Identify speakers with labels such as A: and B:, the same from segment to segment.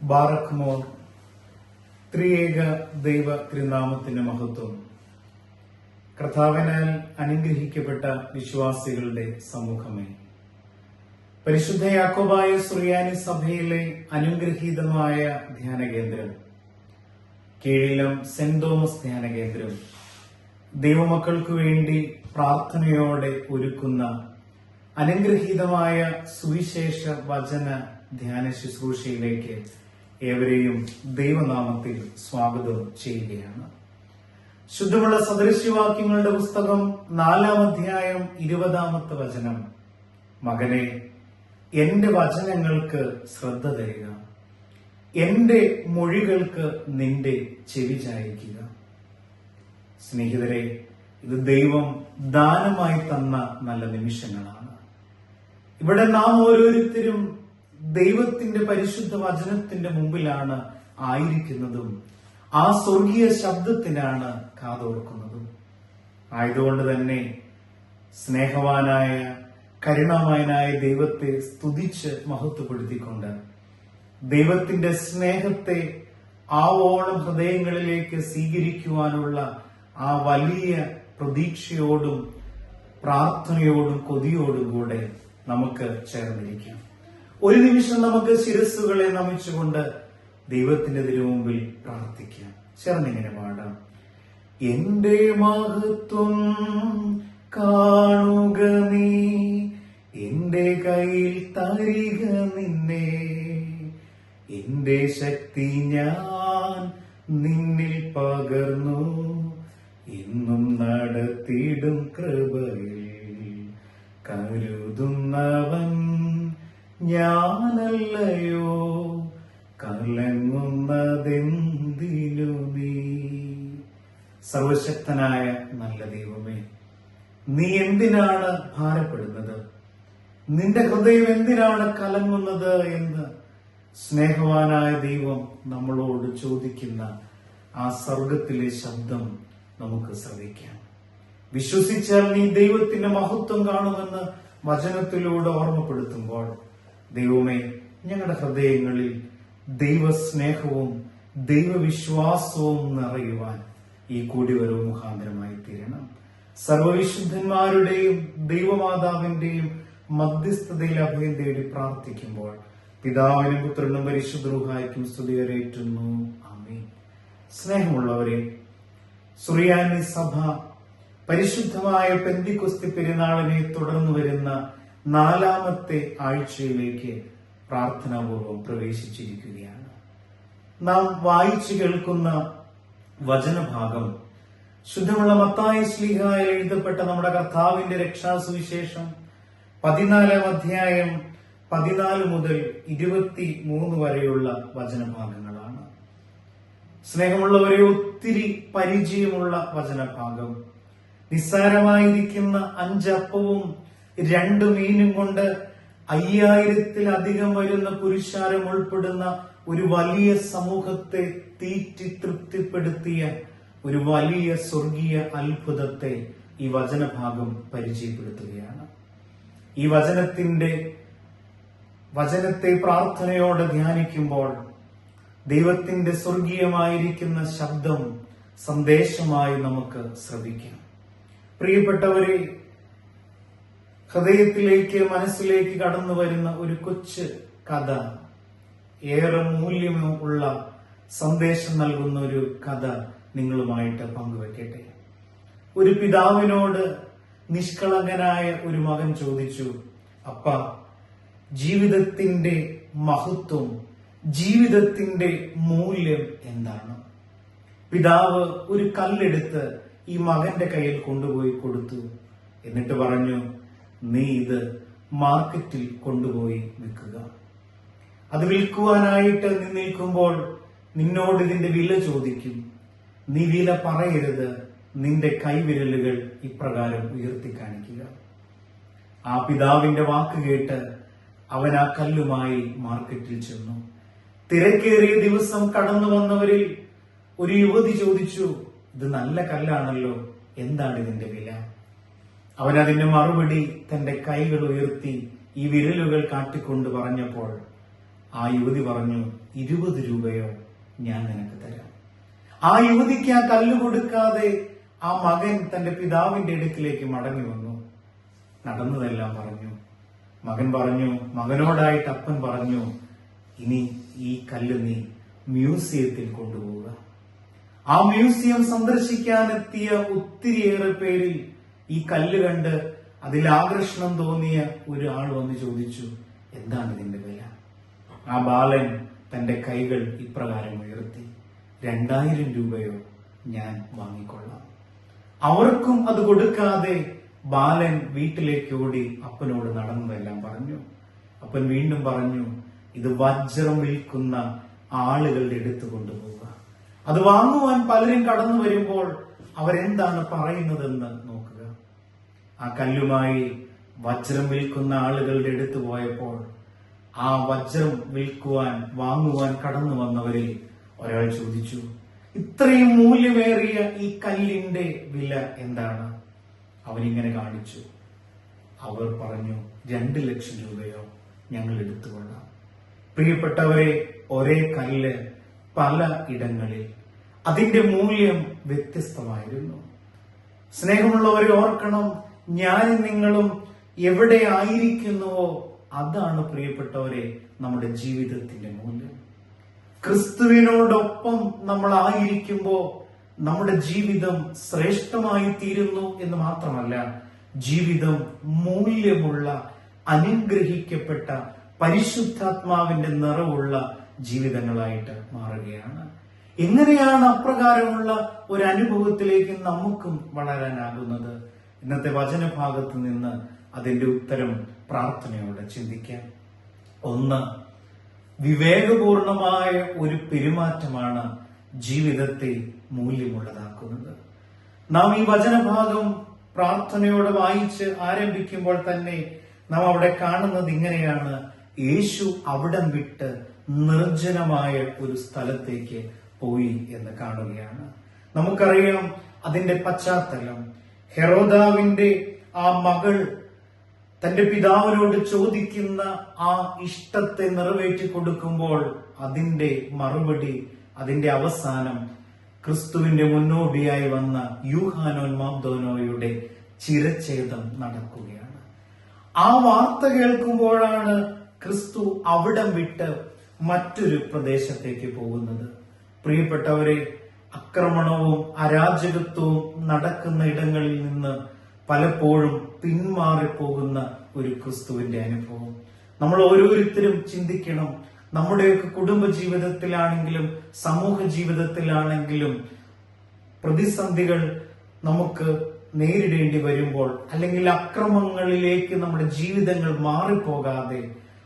A: ബാറഖ്മോർ. ത്രിയേക ദൈവ തിരുനാമത്തിന്റെ മഹത്വം. കർത്താവിനാൽ അനുഗ്രഹിക്കപ്പെട്ട വിശ്വാസികളുടെ സമൂഹമേ, പരിശുദ്ധ യാക്കോബായ സുറിയാനി സഭയിലെ അനുഗ്രഹീതമായ ധ്യാനകേന്ദ്രം, കീഴിലം സെന്റ് തോമസ് ധ്യാനകേന്ദ്രം ദൈവമക്കൾക്കു വേണ്ടി പ്രാർത്ഥനയോടെ ഒരുക്കുന്ന അനുഗ്രഹീതമായ സുവിശേഷ വചന ധ്യാന ശുശ്രൂഷയിലേക്ക് ഏവരെയും ദൈവനാമത്തിൽ സ്വാഗതം ചെയ്യുകയാണ്. ശുദ്ധമുള്ള സദൃശ്യവാക്യങ്ങളുടെ പുസ്തകം 4-ാം അധ്യായം 20-ാമത്തെ വചനം: മകനെ, എന്റെ വചനങ്ങൾക്ക് ശ്രദ്ധ തരിക, എന്റെ മൊഴികൾക്ക് നിന്റെ ചെവി ചായിക്കുക. സ്നേഹിതരെ, ഇത് ദൈവം ദാനമായി തന്ന നല്ല നിമിഷങ്ങളാണ്. ഇവിടെ നാം ഓരോരുത്തരും ദൈവത്തിന്റെ പരിശുദ്ധ വചനത്തിന്റെ മുമ്പിലാണ് ആയിരിക്കുന്നതും ആ സ്വർഗീയ ശബ്ദത്തിനാണ് കാതോർക്കുന്നതും. ആയതുകൊണ്ട് തന്നെ സ്നേഹവാനായ കരുണാമയനായ ദൈവത്തെ സ്തുതിച്ച് മഹത്വപ്പെടുത്തിക്കൊണ്ട് ദൈവത്തിന്റെ സ്നേഹത്തെ ആവോളം ഹൃദയങ്ങളിലേക്ക് സ്വീകരിക്കുവാനുള്ള ആ വലിയ പ്രതീക്ഷയോടും പ്രാർത്ഥനയോടും കൊതിയോടും കൂടെ നമുക്ക് ചേർന്നിരിക്കാം. ഒരു നിമിഷം നമുക്ക് ശിരസ്സുകളെ നമിച്ചുകൊണ്ട് ദൈവത്തിന്റെ തിരുമുമ്പിൽ പ്രാർത്ഥിക്കാം. ചേർന്നിങ്ങനെ പാടാം: എന്റെ മഹത്വം കാണുക നീ, എന്റെ കയ്യിൽ തരിക നിന്നെ, എന്റെ ശക്തി ഞാൻ നിന്നിൽ പകർന്നു, എന്നും നടത്തിയിടും കൃപയിൽ, കരുതുന്നവൻ ഞാനല്ലയോ, കലങ്ങുന്നതെന്തിനു നീ. സർവശക്തനായ നല്ല ദൈവമേ, നീ എന്തിനാണ് ഭാരപ്പെടുന്നത്? നിന്റെ ഹൃദയം എന്തിനാണ് കലങ്ങുന്നത് എന്ന് സ്നേഹവാനായ ദൈവം നമ്മളോട് ചോദിക്കുന്ന ആ സ്വർഗത്തിലെ ശബ്ദം നമുക്ക് ശ്രവിക്കാം. വിശ്വസിച്ചാൽ നീ ദൈവത്തിന്റെ മഹത്വം കാണുമെന്ന് വചനത്തിലൂടെ ഓർമ്മപ്പെടുത്തുമ്പോൾ, ദൈവമേ, ഞങ്ങളുടെ ഹൃദയങ്ങളിൽ ദൈവസ്നേഹവും ദൈവവിശ്വാസവും നിറയുവാൻ ഈ കൂടിവരവ് മുഖാന്തരമായി തീരണം. സർവവിശുദ്ധന്മാരുടെയും ദൈവമാതാവിന്റെയും മധ്യസ്ഥതയിൽ അഭയം തേടി പ്രാർത്ഥിക്കുമ്പോൾ പിതാവിനും പുത്രനും പരിശുദ്ധ റൂഹായ്ക്കും സ്തുതി കരേറ്റുന്നു. ആമേൻ. സ്നേഹമുള്ളവരെ, സുറിയാനി സഭ പരിശുദ്ധമായ പെന്തിക്കൊസ്തി പെരുന്നാളിനെ തുടർന്നു വരുന്ന 4-ാമത്തെ ആഴ്ചയിലേക്ക് പ്രാർത്ഥനാപൂർവം പ്രവേശിച്ചിരിക്കുകയാണ്. നാം വായിച്ചു കേൾക്കുന്ന വചനഭാഗം ശുദ്ധമുള്ള മത്തായി ശ്ലീഹായിൽ എഴുതപ്പെട്ട നമ്മുടെ കർത്താവിന്റെ രക്ഷാസുവിശേഷം 14-ാം അധ്യായം 14 മുതൽ 23 വരെയുള്ള വചനഭാഗങ്ങളാണ്. സ്നേഹമുള്ളവരെ, ഒത്തിരി പരിചയമുള്ള വചനഭാഗം. നിസ്സാരമായിരിക്കുന്ന 5 അപ്പവും 2 മീനും കൊണ്ട് 5000-ത്തിലധികം വരുന്ന പുരുഷാരം ഉൾപ്പെടുന്ന ഒരു വലിയ സമൂഹത്തെ തീറ്റി തൃപ്തിപ്പെടുത്തിയ ഒരു വലിയ സ്വർഗീയ അത്ഭുതത്തെ ഈ വചനഭാഗം പരിചയപ്പെടുത്തുകയാണ്. ഈ വചനത്തെ പ്രാർത്ഥനയോടെ ധ്യാനിക്കുമ്പോൾ ദൈവത്തിന്റെ സ്വർഗീയമായിരിക്കുന്ന ശബ്ദം സന്ദേശമായി നമുക്ക് ശ്രവിക്കാം. പ്രിയപ്പെട്ടവരെ, ഹൃദയത്തിലേക്ക് മനസ്സിലേക്ക് കടന്നു വരുന്ന ഒരു കൊച്ചു കഥ, ഏറെ മൂല്യമുള്ള സന്ദേശം നൽകുന്ന ഒരു കഥ നിങ്ങളുമായിട്ട് പങ്കുവെക്കട്ടെ. ഒരു പിതാവിനോട് നിഷ്കളങ്കനായ ഒരു മകൻ ചോദിച്ചു: അപ്പ, ജീവിതത്തിന്റെ മഹത്വം, ജീവിതത്തിന്റെ മൂല്യം എന്താണ്? പിതാവ് ഒരു കല്ലെടുത്ത് ഈ മകന്റെ കയ്യിൽ കൊണ്ടുപോയി കൊടുത്തു. എന്നിട്ട് പറഞ്ഞു: നീ ഇത് മാർക്കറ്റിൽ കൊണ്ടുപോയി വിൽക്കുക. അത് വിൽക്കുവാനായിട്ട് നീ നിൽക്കുമ്പോൾ നിന്നോട് ഇതിന്റെ വില ചോദിക്കും. നീ വില പറയരുത്, നിന്റെ കൈവിരലുകൾ ഇപ്രകാരം ഉയർത്തി കാണിക്കുക. ആ പിതാവിന്റെ വാക്ക് കേട്ട് അവൻ ആ കല്ലുമായി മാർക്കറ്റിൽ ചെന്നു. തിരക്കേറിയ ദിവസം കടന്നു വന്നവരിൽ ഒരു യുവതി ചോദിച്ചു: ഇത് നല്ല കല്ലാണല്ലോ, എന്താണ് ഇതിന്റെ വില? അവൻ അതിന്റെ മറുപടി തന്റെ കൈകൾ ഉയർത്തി ഈ വിരലുകൾ കാട്ടിക്കൊണ്ട് പറഞ്ഞപ്പോൾ ആ യുവതി പറഞ്ഞു, 20 രൂപയോ ഞാൻ നിനക്ക് തരാം. ആ യുവതിക്ക് ആ കല്ല് കൊടുക്കാതെ ആ മകൻ തന്റെ പിതാവിന്റെ അടുക്കിലേക്ക് മടങ്ങി വന്നു. നടന്നതെല്ലാം പറഞ്ഞു. മകൻ പറഞ്ഞു, മകനോടായിട്ട് അപ്പൻ പറഞ്ഞു, ഇനി ഈ കല്ല് നീ മ്യൂസിയത്തിൽ കൊണ്ടുപോവുക. ആ മ്യൂസിയം സന്ദർശിക്കാനെത്തിയ ഒത്തിരിയേറെ പേരിൽ ഈ കല്ല് കണ്ട് അതിൽ ആകർഷണം തോന്നിയ ഒരാൾ വന്ന് ചോദിച്ചു, എന്താണ് ഇതിന്റെ വില? ആ ബാലൻ തന്റെ കൈകൾ ഇപ്രകാരം ഉയർത്തി, 2000 രൂപയോ ഞാൻ വാങ്ങിക്കൊള്ളാം. അവർക്കും അത് കൊടുക്കാതെ ബാലൻ വീട്ടിലേക്ക് ഓടി അപ്പനോട് നടന്നതെല്ലാം പറഞ്ഞു. അപ്പൻ വീണ്ടും പറഞ്ഞു, ഇത് വജ്രം വിൽക്കുന്ന ആളുകളുടെ അടുത്ത് കൊണ്ടുപോവുക. അത് വാങ്ങുവാൻ പലരും കടന്നു വരുമ്പോൾ അവരെന്താണ് പറയുന്നതെന്ന് നോക്കുക. ആ കല്ലുമായി വജ്രം വിൽക്കുന്ന ആളുകളുടെ അടുത്ത് പോയപ്പോൾ ആ വജ്രം വാങ്ങുവാൻ കടന്നു വന്നവരിൽ ഒരാൾ ചോദിച്ചു, ഇത്രയും മൂല്യമേറിയ ഈ കല്ലിന്റെ വില എന്താണ്? അവനിങ്ങനെ കാണിച്ചു. അവർ പറഞ്ഞു, 2 ലക്ഷം രൂപയോ ഞങ്ങൾ എടുത്തുകൊള്ളാം. പ്രിയപ്പെട്ടവരെ, ഒരേ കല്ല് പല ഇടങ്ങളിൽ അതിന്റെ മൂല്യം വ്യത്യസ്തമായിരുന്നു. സ്നേഹമുള്ളവരെ ഓർക്കണം, ഞാനും നിങ്ങളും എവിടെ ആയിരിക്കുന്നുവോ അതാണ് പ്രിയപ്പെട്ടവരെ നമ്മുടെ ജീവിതത്തിന്റെ മൂല്യം. ക്രിസ്തുവിനോടൊപ്പം നമ്മൾ ആയിരിക്കുമ്പോൾ നമ്മുടെ ജീവിതം ശ്രേഷ്ഠമായി തീരുന്നു എന്ന് മാത്രമല്ല, ജീവിതം മൂല്യമുള്ള, അനുഗ്രഹിക്കപ്പെട്ട, പരിശുദ്ധാത്മാവിന്റെ നിറവുള്ള ജീവിതങ്ങളായിട്ട് മാറുകയാണ്. എങ്ങനെയാണ് അപ്രകാരമുള്ള ഒരു അനുഭവത്തിലേക്ക് നമുക്കും വളരാനാകുന്നത്? ഇന്നത്തെ വചനഭാഗത്ത് നിന്ന് അതിന്റെ ഉത്തരം പ്രാർത്ഥനയോടെ ചിന്തിക്കാം. 1, വിവേകപൂർണമായ ഒരു പെരുമാറ്റമാണ് ജീവിതത്തെ മൂല്യമുള്ളതാക്കുന്നത്. നാം ഈ വചനഭാഗം പ്രാർത്ഥനയോടെ വായിച്ച് ആരംഭിക്കുമ്പോൾ തന്നെ നാം അവിടെ കാണുന്നത് ഇങ്ങനെയാണ്: യേശു അവിടം വിട്ട് നിർജ്ജനമായ ഒരു സ്ഥലത്തേക്ക് പോയി എന്ന് കാണുകയാണ്. നമുക്കറിയാം അതിന്റെ പശ്ചാത്തലം. ഹെരോദാവിന്റെ ആ മകൾ തന്റെ പിതാവിനോട് ചോദിക്കുന്ന ആ ഇഷ്ടത്തെ നിറവേറ്റി കൊടുക്കുമ്പോൾ അതിന്റെ മറുപടി, അതിന്റെ അവസാനം ക്രിസ്തുവിന്റെ മുന്നോടിയായി വന്ന യൂഹാനോൻ മാബ്ദോനോയുടെ ചിരച്ഛേദം നടക്കുകയാണ്. ആ വാർത്ത കേൾക്കുമ്പോഴാണ് ക്രിസ്തു അവിടം വിട്ട് മറ്റൊരു പ്രദേശത്തേക്ക് പോകുന്നത്. പ്രിയപ്പെട്ടവരെ, ആക്രമണവും അരാജകത്വവും നടക്കുന്ന ഇടങ്ങളിൽ നിന്ന് പലപ്പോഴും പിന്മാറിപ്പോകുന്ന ഒരു ക്രിസ്തുവിന്റെ അനുഭവം നമ്മൾ ഓരോരുത്തരും ചിന്തിക്കണം. നമ്മുടെയൊക്കെ കുടുംബ ജീവിതത്തിലാണെങ്കിലും സമൂഹ ജീവിതത്തിലാണെങ്കിലും പ്രതിസന്ധികൾ നമുക്ക് നേരിടേണ്ടി വരുമ്പോൾ, അല്ലെങ്കിൽ അക്രമങ്ങളിലേക്ക് നമ്മുടെ ജീവിതങ്ങൾ മാറിപ്പോകാതെ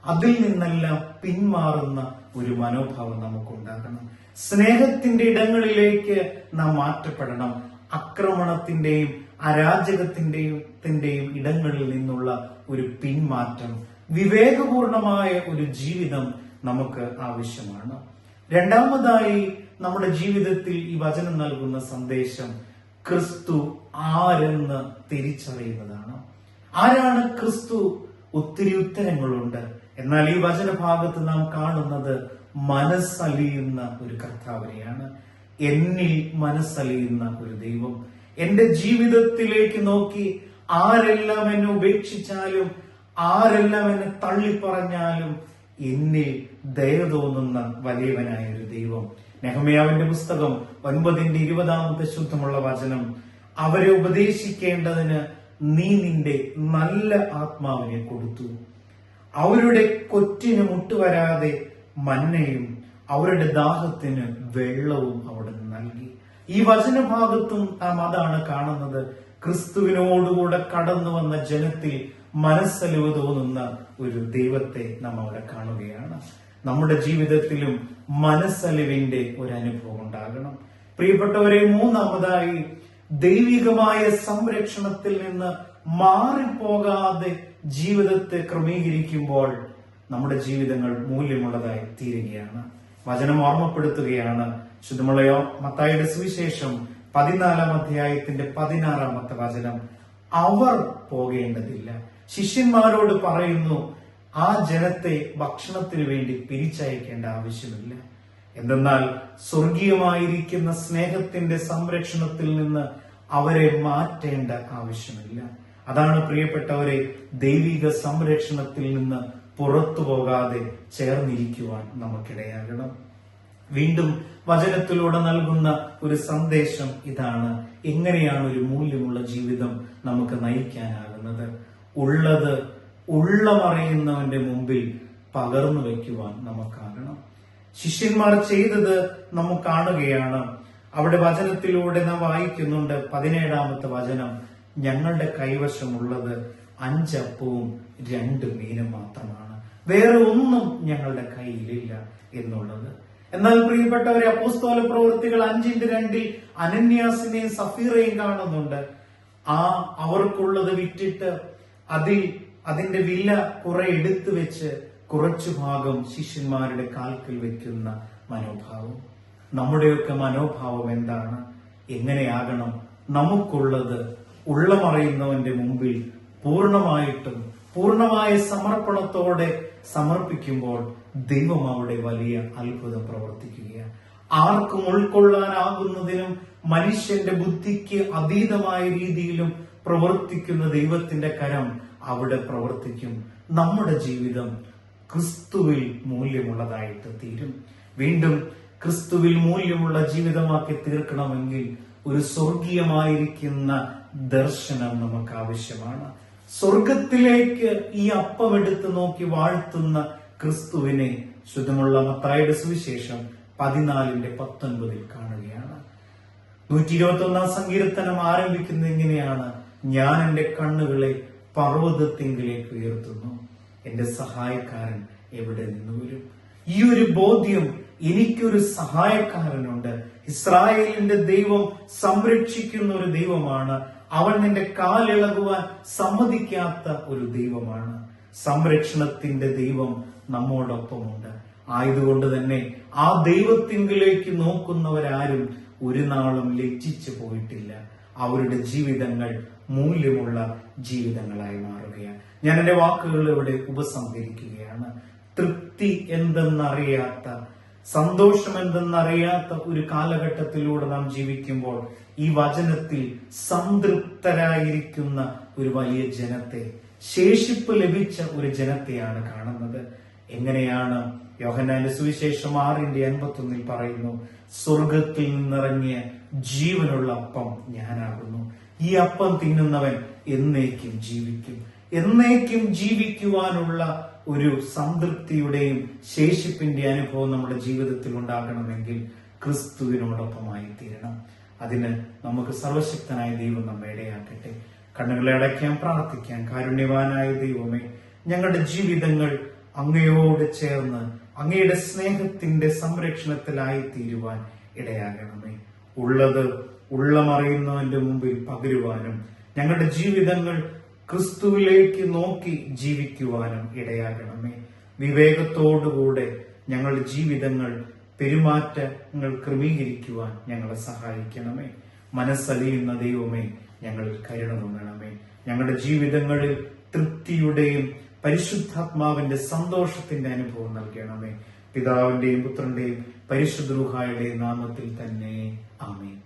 A: അതിൽ നിന്നെല്ലാം പിന്മാറുന്ന ഒരു മനോഭാവം നമുക്കുണ്ടാകണം. സ്നേഹത്തിന്റെ ഇടങ്ങളിലേക്ക് നാം മാറ്റപ്പെടണം. ആക്രമണത്തിന്റെയും അരാജകത്തിന്റെയും ഇടങ്ങളിൽ നിന്നുള്ള ഒരു പിന്മാറ്റം, വിവേകപൂർണമായ ഒരു ജീവിതം നമുക്ക് ആവശ്യമാണ്. രണ്ടാമതായി, നമ്മുടെ ജീവിതത്തിൽ ഈ വചനം നൽകുന്ന സന്ദേശം ക്രിസ്തു ആരെന്ന് തിരിച്ചറിയുന്നതാണ്. ആരാണ് ക്രിസ്തു? ഒത്തിരി ഉത്തരങ്ങളുണ്ട്. എന്നാൽ ഈ വചനഭാഗത്ത് നാം കാണുന്നത് മനസ്സലിയുന്ന ഒരു കർത്താവിനെയാണ്. എന്നിൽ മനസ്സലിയുന്ന ഒരു ദൈവം. എന്റെ ജീവിതത്തിലേക്ക് നോക്കി ആരെല്ലാം എന്നെ ഉപേക്ഷിച്ചാലും, ആരെല്ലാം എന്നെ തള്ളിപ്പറഞ്ഞാലും എന്നിൽ ദയ തോന്നുന്ന വലിയവനായ ഒരു ദൈവം. നെഹമ്യാവിന്റെ പുസ്തകം 9:20 ശുദ്ധമുള്ള വചനം, അവരെ ഉപദേശിക്കേണ്ടതിന് നീ നിന്റെ നല്ല ആത്മാവിനെ കൊടുത്തു. അവരുടെ കൊറ്റിന് മുട്ടുവരാതെ മന്നയും അവരുടെ ദാഹത്തിന് വെള്ളവും അവിടെ നൽകി. ഈ വചനഭാഗത്തും നാം അതാണ് കാണുന്നത്. ക്രിസ്തുവിനോടുകൂടെ കടന്നു വന്ന ജനത്തിൽ മനസ്സലിവ് തോന്നുന്ന ഒരു ദൈവത്തെ നാം അവിടെ കാണുകയാണ്. നമ്മുടെ ജീവിതത്തിലും മനസ്സലിവിന്റെ ഒരു അനുഭവം ഉണ്ടാകണം. പ്രിയപ്പെട്ടവരെ, മൂന്നാമതായി, ദൈവികമായ സംരക്ഷണത്തിൽ നിന്ന് മാറിപ്പോകാതെ ജീവിതത്തെ ക്രമീകരിക്കുമ്പോൾ നമ്മുടെ ജീവിതങ്ങൾ മൂല്യമുള്ളതായി തീരുകയാണ്. വചനം ഓർമ്മപ്പെടുത്തുകയാണ്. ശുദ്ധമുള്ള മത്തായിയുടെ സുവിശേഷം 14-ാം അധ്യായത്തിന്റെ 16-ാമത്തെ വചനം, അവർ പോകേണ്ടതില്ല. ശിഷ്യന്മാരോട് പറയുന്നു, ആ ജനത്തെ ഭക്ഷണത്തിന് വേണ്ടി പിരിച്ചയക്കേണ്ട ആവശ്യമില്ല. എന്തെന്നാൽ സ്വർഗീയമായിരിക്കുന്ന സ്നേഹത്തിന്റെ സംരക്ഷണത്തിൽ നിന്ന് അവരെ മാറ്റേണ്ട ആവശ്യമില്ല. അതാണ് പ്രിയപ്പെട്ടവരെ, ദൈവിക സംരക്ഷണത്തിൽ നിന്ന് പുറത്തു പോകാതെ ചേർന്നിരിക്കുവാൻ നമുക്കിടയാകണം. വീണ്ടും വചനത്തിലൂടെ നൽകുന്ന ഒരു സന്ദേശം ഇതാണ്: എങ്ങനെയാണ് ഒരു മൂല്യമുള്ള ജീവിതം നമുക്ക് നയിക്കാനാകുന്നത്? ഉള്ളത് ഉള്ളമറിയുന്നവന്റെ മുമ്പിൽ പകർന്നു വയ്ക്കുവാൻ നമുക്കാകണം. ശിഷ്യന്മാർ ചെയ്തത് നമുക്ക് കാണുകയാണ്. അവിടെ വചനത്തിലൂടെ നാം വായിക്കുന്നുണ്ട്, 17-ാമത്തെ വചനം: ഞങ്ങളുടെ കൈവശമുള്ളത് 5 അപ്പവും 2 മീനും മാത്രമാണ്, വേറെ ഒന്നും ഞങ്ങളുടെ കയ്യിലില്ല എന്നുള്ളത്. എന്നാൽ പ്രിയപ്പെട്ടവരെ, അപ്പോസ്തല പ്രവൃത്തികൾ 5:2 അനന്യാസിനെയും സഫീറയും കാണുന്നുണ്ട്. അവർക്കുള്ളത് വിറ്റിട്ട് അതിന്റെ വില കുറെ എടുത്തു വെച്ച് കുറച്ചു ഭാഗം ശിഷ്യന്മാരുടെ കാൽക്കൽ വെക്കുന്ന മനോഭാവം. നമ്മുടെയൊക്കെ മനോഭാവം എന്താണ്? എങ്ങനെയാകണം? നമുക്കുള്ളത് ഉള്ളമറിയുന്നവന്റെ മുമ്പിൽ പൂർണ്ണമായ സമർപ്പണത്തോടെ സമർപ്പിക്കുമ്പോൾ ദൈവം അവിടെ വലിയ അത്ഭുതം പ്രവർത്തിക്കുകയാണ്. ആർക്കും ഉൾക്കൊള്ളാനാകുന്നതിനും മനുഷ്യന്റെ ബുദ്ധിക്ക് അതീതമായ രീതിയിലും പ്രവർത്തിക്കുന്ന ദൈവത്തിന്റെ കരം അവിടെ പ്രവർത്തിക്കും. നമ്മുടെ ജീവിതം ക്രിസ്തുവിൽ മൂല്യമുള്ളതായിട്ട് തീരും. വീണ്ടും ക്രിസ്തുവിൽ മൂല്യമുള്ള ജീവിതമാക്കി തീർക്കണമെങ്കിൽ ഒരു സ്വർഗീയമായിരിക്കുന്ന ദർശനം നമുക്ക് ആവശ്യമാണ്. സ്വർഗത്തിലേക്ക് ഈ അപ്പം എടുത്ത് നോക്കി വാഴ്ത്തുന്ന ക്രിസ്തുവിനെ ശുദ്ധമുള്ള മത്തായിയുടെ സുവിശേഷം 14:19 കാണുകയാണ്. 121-ാം സങ്കീർത്തനം ആരംഭിക്കുന്നത് ഇങ്ങനെയാണ്: ഞാൻ എന്റെ കണ്ണുകളെ പർവ്വതത്തിങ്കിലേക്ക് ഉയർത്തുന്നു, എന്റെ സഹായക്കാരൻ എവിടെ നിന്ന് വരും? ഈ ഒരു ബോധ്യം, എനിക്കൊരു സഹായക്കാരനുണ്ട്. ഇസ്രായേലിന്റെ ദൈവം സംരക്ഷിക്കുന്ന ഒരു ദൈവമാണ്. അവൻ നിന്റെ കാലിളകുവാൻ സമ്മതിക്കാത്ത ഒരു ദൈവമാണ്. സംരക്ഷണത്തിന്റെ ദൈവം നമ്മോടൊപ്പമുണ്ട്. ആയതുകൊണ്ട് തന്നെ ആ ദൈവത്തിങ്കിലേക്ക് നോക്കുന്നവരാരും ഒരു നാളും ലജ്ജിച്ചു പോയിട്ടില്ല. അവരുടെ ജീവിതങ്ങൾ മൂല്യമുള്ള ജീവിതങ്ങളായി മാറുകയാണ്. ഞാൻ എന്റെ വാക്കുകൾ ഇവിടെ ഉപസംഹരിക്കുകയാണ്. തൃപ്തി എന്തെന്നറിയാത്ത, സന്തോഷം എന്തെന്നറിയാത്ത ഒരു കാലഘട്ടത്തിലൂടെ നാം ജീവിക്കുമ്പോൾ ഈ വചനത്തിൽ സംതൃപ്തരായിരിക്കുന്ന ഒരു വലിയ ജനത്തെ, ശേഷിപ്പ് ലഭിച്ച ഒരു ജനത്തെയാണ് കാണുന്നത്. എങ്ങനെയാണ്? യോഹന്നാന്റെ സുവിശേഷം 6:51 പറയുന്നു, സ്വർഗത്തിൽ നിന്നിറങ്ങിയ ജീവനുള്ള അപ്പം ഞാനാകുന്നു. ഈ അപ്പം തിന്നുന്നവൻ എന്നേക്കും ജീവിക്കും. എന്നേക്കും ജീവിക്കുവാനുള്ള ഒരു സംതൃപ്തിയുടെയും ശേഷിപ്പിന്റെ അനുഭവം നമ്മുടെ ജീവിതത്തിൽ ഉണ്ടാകണമെങ്കിൽ ക്രിസ്തുവിനോടൊപ്പമായി തീരണം. അതിന് നമുക്ക് സർവശക്തനായ ദൈവം നമ്മെ ഇടയാക്കട്ടെ. കണ്ണുകളെ അടയ്ക്കാൻ, പ്രാർത്ഥിക്കാൻ. കാരുണ്യവാനായ ദൈവമേ, ഞങ്ങളുടെ ജീവിതങ്ങൾ അങ്ങയോട് ചേർന്ന് അങ്ങയുടെ സ്നേഹത്തിന്റെ സംരക്ഷണത്തിലായി തീരുവാൻ ഇടയാകണമേ. ഉള്ളത് ഉള്ളമറിയുന്നവന്റെ മുമ്പിൽ പകരുവാനും ഞങ്ങളുടെ ജീവിതങ്ങൾ ക്രിസ്തുവിലേക്ക് നോക്കി ജീവിക്കുവാനും ഇടയാകണമേ. വിവേകത്തോടുകൂടെ ഞങ്ങളുടെ ജീവിതങ്ങൾ, പെരുമാറ്റങ്ങൾ ക്രമീകരിക്കുവാൻ ഞങ്ങളെ സഹായിക്കണമേ. മനസ്സലിയുന്ന ദൈവമേ, ഞങ്ങളിൽ കരുണ തോന്നണമേ. ഞങ്ങളുടെ ജീവിതങ്ങളിൽ തൃപ്തിയുടെയും പരിശുദ്ധാത്മാവിന്റെ സന്തോഷത്തിന്റെ അനുഭവം നൽകണമേ. പിതാവിന്റെയും പുത്രന്റെയും പരിശുദ്ധ റൂഹായുടെയും നാമത്തിൽ തന്നെ ആമേൻ.